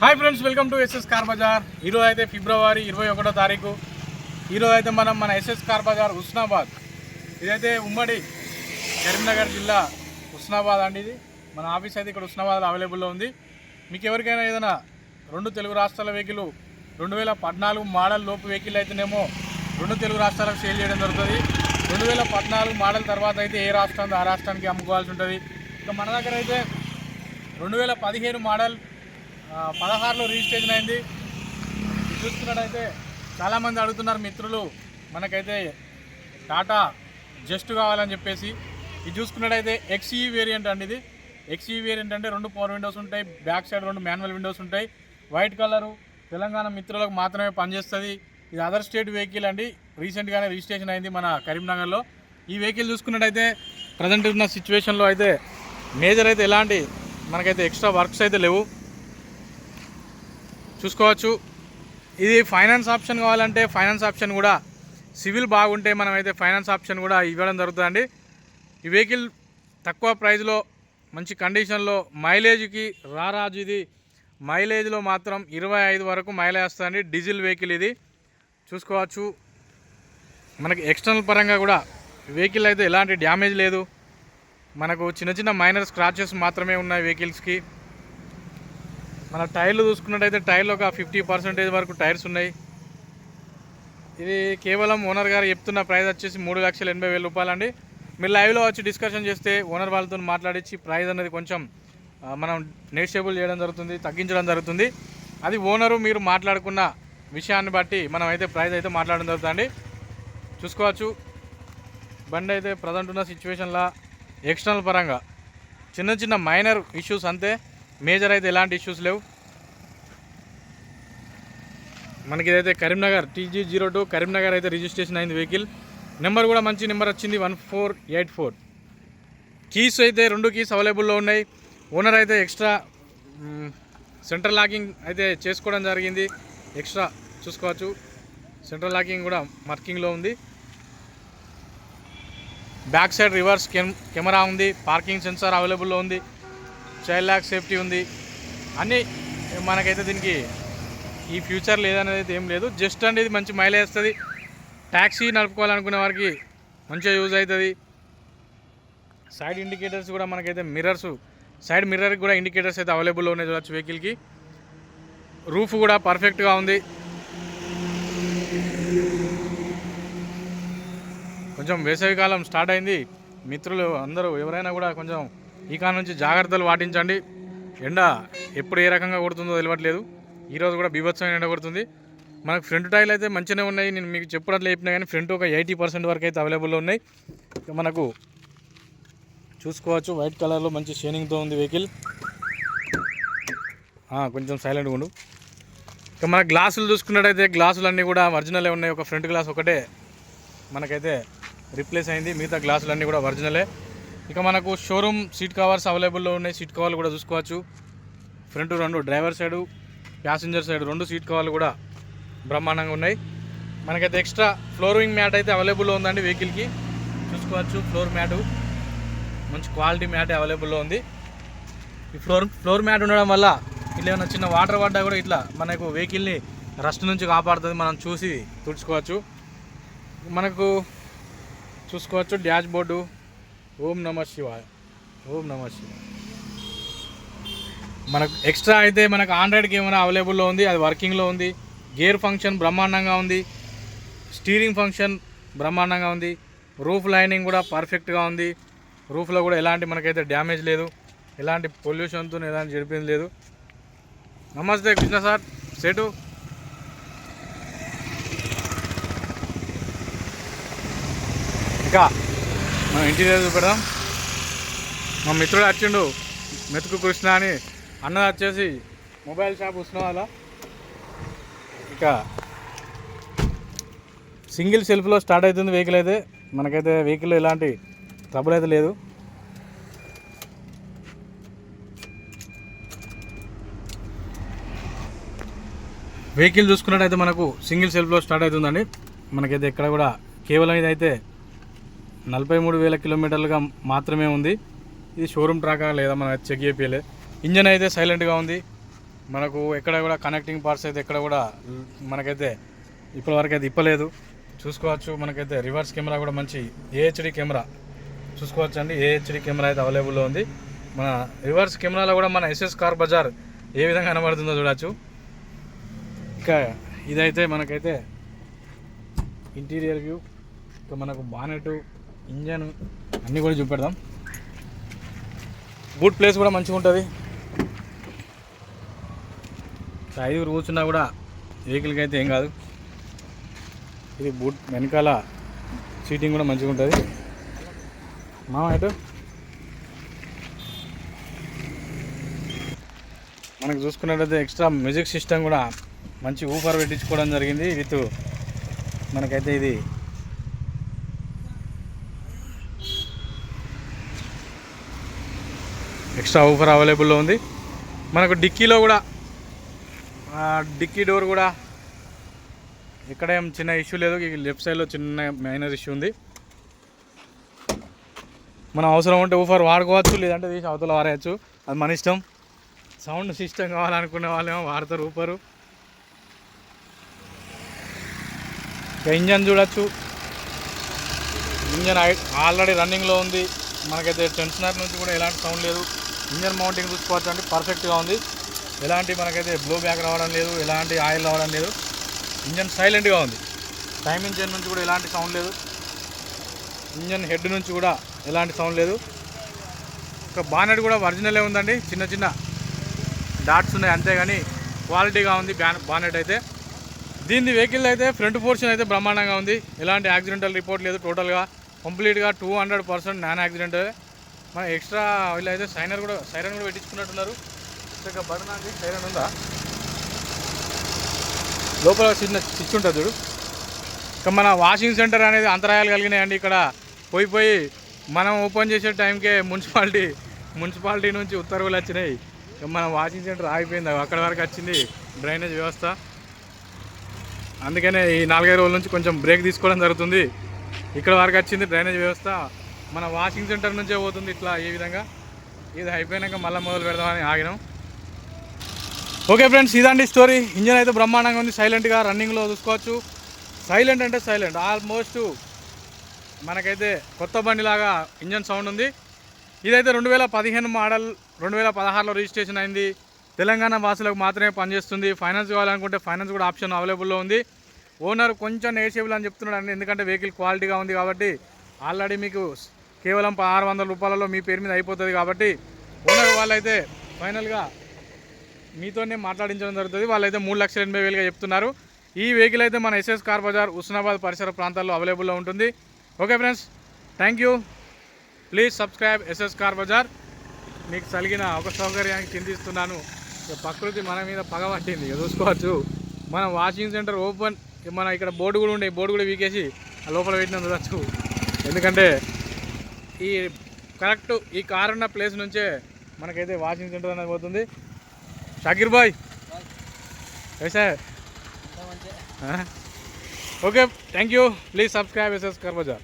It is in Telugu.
Hi friends, welcome to SS car bazaar. ఈరోజు అయితే ఫిబ్రవరి 21వ తారీఖు. ఈరోజు అయితే మనం మన ఎస్ఎస్ కార్ బజార్ హుస్నాబాద్, ఇదైతే ఉమ్మడి కరీంనగర్ జిల్లా హుస్నాబాద్ అండి. ఇది మన ఆఫీస్ అయితే ఇక్కడ హుస్నాబాద్లో అవైలబుల్లో ఉంది. మీకు ఎవరికైనా ఏదైనా రెండు తెలుగు రాష్ట్రాల వెహికల్ 2014 మోడల్ లోపు వెహికల్ అయితేనేమో రెండు తెలుగు రాష్ట్రాలకు సేల్ చేయడం జరుగుతుంది. 2014 మోడల్ తర్వాత అయితే ఏ రాష్ట్రం ఆ రాష్ట్రానికి అమ్ముకోవాల్సి ఉంటుంది. ఇక మన దగ్గర అయితే 2015 మోడల్ 16లో రిజిస్ట్రేషన్ అయింది. చూసుకున్నట్టయితే చాలామంది అడుగుతున్నారు మిత్రులు, మనకైతే టాటా జస్ట్ కావాలని చెప్పేసి. ఇది చూసుకున్నట్టయితే ఎక్స్ఈ వేరియంట్ అండి. ఇది ఎక్స్ఈ వేరియంట్ అంటే రెండు పవర్ విండోస్ ఉంటాయి, బ్యాక్ సైడ్ రెండు మాన్యువల్ విండోస్ ఉంటాయి, వైట్ కలరు, తెలంగాణ మిత్రులకు మాత్రమే పనిచేస్తుంది. ఇది అదర్ స్టేట్ వెహికల్ అండి. రీసెంట్గానే రిజిస్ట్రేషన్ అయింది మన కరీంనగర్లో. ఈ వెహికల్ చూసుకున్నట్టయితే ప్రజెంట్ ఉన్న సిచ్యువేషన్లో అయితే మేజర్ అయితే ఎలాంటి మనకైతే ఎక్స్ట్రా వర్క్స్ అయితే లేవు, చూసుకోవచ్చు. ఇది ఫైనాన్స్ ఆప్షన్ కావాలంటే ఫైనాన్స్ ఆప్షన్ కూడా, సివిల్ బాగుంటే మనమైతే ఫైనాన్స్ ఆప్షన్ కూడా ఇవ్వడం జరుగుతుందండి. ఈ వెహికల్ తక్కువ ప్రైస్లో మంచి కండిషన్లో మైలేజ్కి రారాజు. ఇది మైలేజ్లో మాత్రం 25 వరకు మైలేజ్ వస్తుందండి. డీజిల్ వెహికల్ ఇది, చూసుకోవచ్చు. మనకి ఎక్స్టర్నల్ పరంగా కూడా వెహికల్ అయితే ఎలాంటి డ్యామేజ్ లేదు. మనకు చిన్న చిన్న మైనర్ స్క్రాచెస్ మాత్రమే ఉన్నాయి వెహికల్స్కి. మన టైర్లు చూసుకున్నట్టయితే టైర్లు ఒక 50% వరకు టైర్స్ ఉన్నాయి. ఇది కేవలం ఓనర్ గారు చెప్తున్న ప్రైస్ వచ్చేసి 3,80,000 రూపాయలు అండి. మీరు లైవ్లో వచ్చి డిస్కషన్ చేస్తే ఓనర్ వాళ్ళతో మాట్లాడించి ప్రైస్ అనేది కొంచెం మనం నెగోషియబుల్ చేయడం జరుగుతుంది, తగ్గించడం జరుగుతుంది. అది ఓనరు మీరు మాట్లాడుకున్న విషయాన్ని బట్టి మనం అయితే ప్రైస్ అయితే మాట్లాడడం జరుగుతుంది. చూసుకోవచ్చు. బండి అయితే ప్రజెంట్ ఉన్న సిచ్యువేషన్లో ఎక్స్టర్నల్ పరంగా చిన్న చిన్న మైనర్ ఇష్యూస్ అంతే, మేజర్ అయితే ఎలాంటి ఇష్యూస్ లేవు. మనకి ఇదైతే కరీంనగర్ TG02 కరీంనగర్ అయితే రిజిస్ట్రేషన్ అయింది వెహికల్. నెంబర్ కూడా మంచి నెంబర్ వచ్చింది, 1484. కీస్ అయితే 2 కీస్ అవైలబుల్లో ఉన్నాయి. ఓనర్ అయితే ఎక్స్ట్రా సెంట్రల్ లాకింగ్ అయితే చేసుకోవడం జరిగింది. ఎక్స్ట్రా చూసుకోవచ్చు, సెంట్రల్ లాకింగ్ కూడా వర్కింగ్లో ఉంది. బ్యాక్ సైడ్ రివర్స్ కెమెరా ఉంది, పార్కింగ్ సెన్సార్ అవైలబుల్లో ఉంది, చైల్డ్ లాక్ సేఫ్టీ ఉంది. అన్నీ మనకైతే దీనికి ఈ ఫ్యూచర్ లేదనేది ఏం లేదు. జస్ట్ అనేది మంచి మైలేజ్ వస్తుంది. ట్యాక్సీ నడుపుకోవాలనుకునే వారికి మంచిగా యూజ్ అవుతుంది. సైడ్ ఇండికేటర్స్ కూడా మనకైతే మిర్రర్స్, సైడ్ మిర్రర్కి కూడా ఇండికేటర్స్ అయితే అవైలబుల్లో ఉన్నాయి, చూడవచ్చు వెహికల్కి. రూఫ్ కూడా పర్ఫెక్ట్గా ఉంది. కొంచెం వేసవికాలం స్టార్ట్ అయింది. మిత్రులు అందరూ ఎవరైనా కూడా కొంచెం ఈ కాలం నుంచి జాగ్రత్తలు పాటించండి. ఎండ ఎప్పుడు ఏ రకంగా కొడుతుందో తెలియట్లేదు. ఈరోజు కూడా బీభత్సమైన ఎండ కొడుతుంది. మనకు ఫ్రంట్ టైర్లు అయితే మంచిగానే ఉన్నాయి. నేను మీకు చెప్పినట్లు చెప్పినా కానీ ఫ్రంట్ ఒక 80% వరకు అయితే అవైలబుల్లో ఉన్నాయి. మనకు చూసుకోవచ్చు, వైట్ కలర్లో మంచి షైనింగ్తో ఉంది వెహికల్. కొంచెం సైలెంట్గా ఉండు. ఇక మన గ్లాసులు చూసుకున్నట్టయితే గ్లాసులు అన్నీ కూడా ఒరిజినలే ఉన్నాయి. ఒక ఫ్రంట్ గ్లాస్ ఒకటే మనకైతే రీప్లేస్ అయింది, మిగతా గ్లాసులన్నీ కూడా ఒరిజినలే. ఇక మనకు షోరూమ్ సీట్ కవర్స్ అవైలబుల్లో ఉన్నాయి. సీట్ కవర్లు కూడా చూసుకోవచ్చు. Front 2, driver side passenger side 2 seat కవర్లు కూడా బ్రహ్మాండంగా ఉన్నాయి. మనకైతే ఎక్స్ట్రా ఫ్లోరింగ్ మ్యాట్ అయితే అవైలబుల్లో ఉందండి వెహికల్కి, చూసుకోవచ్చు. ఫ్లోర్ మ్యాటు మంచి క్వాలిటీ మ్యాట్ అవైలబుల్లో ఉంది. ఈ ఫ్లోర్ మ్యాట్ ఉండడం వల్ల ఇట్లా ఏమైనా చిన్న వాటర్ పడ్డా కూడా ఇట్లా మనకు వెహికల్ని రస్ట్ నుంచి కాపాడుతుంది. మనం చూసి తుడుచుకోవచ్చు. మనకు చూసుకోవచ్చు డాష్ బోర్డు, ఓం నమః శివాయ, ఓం నమః శివాయ. మనకు ఎక్స్ట్రా అయితే మనకు ఆండ్రాయిడ్ కెమెరా అవైలబుల్లో ఉంది, అది వర్కింగ్లో ఉంది. గేర్ ఫంక్షన్ బ్రహ్మాండంగా ఉంది, స్టీరింగ్ ఫంక్షన్ బ్రహ్మాండంగా ఉంది. రూఫ్ లైనింగ్ కూడా పర్ఫెక్ట్గా ఉంది. రూఫ్లో కూడా ఎలాంటి మనకైతే డ్యామేజ్ లేదు, ఎలాంటి పొల్యూషన్తో ఎలాంటి జరిపింది లేదు. నమస్తే కృష్ణ సార్, సేటు. ఇంకా మనం ఇంటీరియర్ చూపెడదాం. మా మిత్రుడు వచ్చిండు, మెతుకు కృష్ణ అని. అన్న వచ్చేసి మొబైల్ షాప్ ఉస్మానాబాద్లో. ఇక సింగిల్ సెల్ఫ్లో స్టార్ట్ అవుతుంది వెహికల్ అయితే. మనకైతే వెహికల్లో ఎలాంటి ట్రబుల్ అయితే లేదు. వెహికల్ చూసుకున్నట్టయితే మనకు సింగిల్ సెల్ఫ్లో స్టార్ట్ అవుతుందండి. మనకైతే ఇక్కడ కూడా కేవలం ఇదైతే 43,000 కిలోమీటర్లుగా మాత్రమే ఉంది. ఇది షోరూమ్ ట్రాకా లేదా మనం చెక్ చేయాలి. ఇంజన్ అయితే సైలెంట్గా ఉంది, మనకు ఎక్కడ కూడా కనెక్టింగ్ పార్ట్స్ అయితే ఎక్కడ కూడా మనకైతే ఇప్పటివరకు అయితే ఇప్పలేదు. చూసుకోవచ్చు. మనకైతే రివర్స్ కెమెరా కూడా మంచి ఏహెచ్డి కెమెరా చూసుకోవచ్చు అండి. ఏహెచ్డి కెమెరా అయితే అవైలబుల్లో ఉంది. మన రివర్స్ కెమెరాలో కూడా మన ఎస్ఎస్ కార్ బజార్ ఏ విధంగా కనబడుతుందో చూడవచ్చు. ఇంకా ఇదైతే మనకైతే ఇంటీరియర్ వ్యూ, ఇంకా మనకు బానెట్, ఇంజన్ అన్నీ కూడా చూపెడదాం. బూట్ ప్లేస్ కూడా మంచిగా ఉంటుంది. 5 కూర్చున్నా కూడా వెహికల్కి అయితే ఏం కాదు. ఇది బూట్ వెనకాల సీటింగ్ కూడా మంచిగా ఉంటుంది. ఇటు మనకు చూసుకున్నట్లయితే ఎక్స్ట్రా మ్యూజిక్ సిస్టమ్ కూడా మంచి ఊఫర్ పెట్టించుకోవడం జరిగింది. విత్ మనకైతే ఇది ఎక్స్ట్రా ఊఫర్ అవైలబుల్లో ఉంది. మనకు డిక్కీలో కూడా డిక్కీ డోర్ కూడా ఇక్కడ ఏం చిన్న ఇష్యూ లేదు. లెఫ్ట్ సైడ్లో చిన్న మైనర్ ఇష్యూ ఉంది. మనం అవసరం ఉంటే ఊఫర్ వాడుకోవచ్చు, లేదంటే తీసి అవతల వారేయచ్చు, అది మన ఇష్టం. సౌండ్ సిస్టమ్ కావాలనుకునే వాళ్ళేమో వాడతారు ఊపరు. ఇంకా ఇంజన్ చూడొచ్చు. ఇంజన్ ఆల్రెడీ రన్నింగ్లో ఉంది. మనకైతే టెన్షనర్ నుంచి కూడా ఎలాంటి సౌండ్ లేదు. ఇంజన్ మౌంటింగ్ చూసుకోవచ్చు అంటే పర్ఫెక్ట్గా ఉంది. ఎలాంటి మనకైతే బ్లో బ్యాక్ రావడం లేదు, ఎలాంటి ఆయిల్ రావడం లేదు. ఇంజన్ సైలెంట్గా ఉంది. టైమ్ ఇంజన్ నుంచి కూడా ఎలాంటి సౌండ్ లేదు. ఇంజన్ హెడ్ నుంచి కూడా ఎలాంటి సౌండ్ లేదు. ఇంకా బానెట్ కూడా ఒరిజినలే ఉందండి. చిన్న చిన్న డాట్స్ ఉన్నాయి అంతేగాని క్వాలిటీగా ఉంది బానెట్ అయితే. దీని వెహికల్ అయితే ఫ్రంట్ పోర్షన్ అయితే బ్రహ్మాండంగా ఉంది. ఎలాంటి యాక్సిడెంటల్ రిపోర్ట్ లేదు. టోటల్గా కంప్లీట్గా 200% నాన్ యాక్సిడెంట్. మన ఎక్స్ట్రా వీళ్ళు అయితే సైరన్ కూడా పెట్టించుకున్నట్టున్నారు. ఇంకా బటన్ అంటే సైరన్ ఉందా, లోపల చిన్న స్విచ్ ఉంటుంది చూడు. ఇంకా మన వాషింగ్ సెంటర్ అనేది అంతరాయాలు కలిగినాయండి. ఇక్కడ పోయి మనం ఓపెన్ చేసే టైంకే మున్సిపాలిటీ నుంచి ఉత్తర్వులు వచ్చినాయి. మన వాషింగ్ సెంటర్ ఆగిపోయింది. అక్కడ వరకు వచ్చింది డ్రైనేజ్ వ్యవస్థ. అందుకనే ఈ 4-5 రోజుల నుంచి కొంచెం బ్రేక్ తీసుకోవడం జరుగుతుంది. ఇక్కడ వరకు వచ్చింది డ్రైనేజ్ వ్యవస్థ. మన వాషింగ్ సెంటర్ నుంచే పోతుంది ఇట్లా ఈ విధంగా. ఇది అయిపోయినాక మళ్ళీ మొదలు పెడదామని ఆగినాం. ఓకే ఫ్రెండ్స్, ఇదండి స్టోరీ. ఇంజన్ అయితే బ్రహ్మాండంగా ఉంది. సైలెంట్గా రన్నింగ్లో చూసుకోవచ్చు. సైలెంట్ అంటే సైలెంట్, ఆల్మోస్ట్ మనకైతే కొత్త బండిలాగా ఇంజన్ సౌండ్ ఉంది. ఇదైతే 2015 మోడల్, 2016లో రిజిస్ట్రేషన్ అయింది. తెలంగాణ వాసులకు మాత్రమే పనిచేస్తుంది. ఫైనాన్స్ కావాలనుకుంటే ఫైనాన్స్ కూడా ఆప్షన్ అవైలబుల్లో ఉంది. ఓనర్ కొంచెం నెగోషియబుల్ అని చెప్తున్నాడు అండి. ఎందుకంటే వెహికల్ క్వాలిటీగా ఉంది కాబట్టి. ఆల్రెడీ మీకు కేవలం 600 రూపాయలలో మీ పేరు మీద అయిపోతుంది కాబట్టి ఓనర్ వాళ్ళైతే ఫైనల్గా మీతోనే మాట్లాడించడం జరుగుతుంది. వాళ్ళైతే 3,80,000గా చెప్తున్నారు. ఈ వెహికల్ అయితే మన ఎస్ఎస్ కార్ బజార్ హుస్నాబాద్ పరిసర ప్రాంతాల్లో అవైలబుల్లో ఉంటుంది. Okay friends, thank you. Please subscribe SS car bazaar. మీకు కలిగిన ఒక సౌకర్యానికి చింతిస్తున్నాను. ప్రకృతి మన మీద పగబట్టింది, చూసుకోవచ్చు. మన వాషింగ్ సెంటర్ ఓపెన్, మన ఇక్కడ బోర్డు కూడా ఉండే, బోర్డు కూడా వీకేసి ఆ లోపల పెట్టిన చూడవచ్చు. ఎందుకంటే ఈ కరెక్ట్ ఈ కార్ ఉన్న ప్లేస్ నుంచే మనకైతే వాషింగ్ సెంటర్ అనేది పోతుంది. షాకిర్ బాయ్ ऐसा है okay thank you please subscribe SS car बाजार।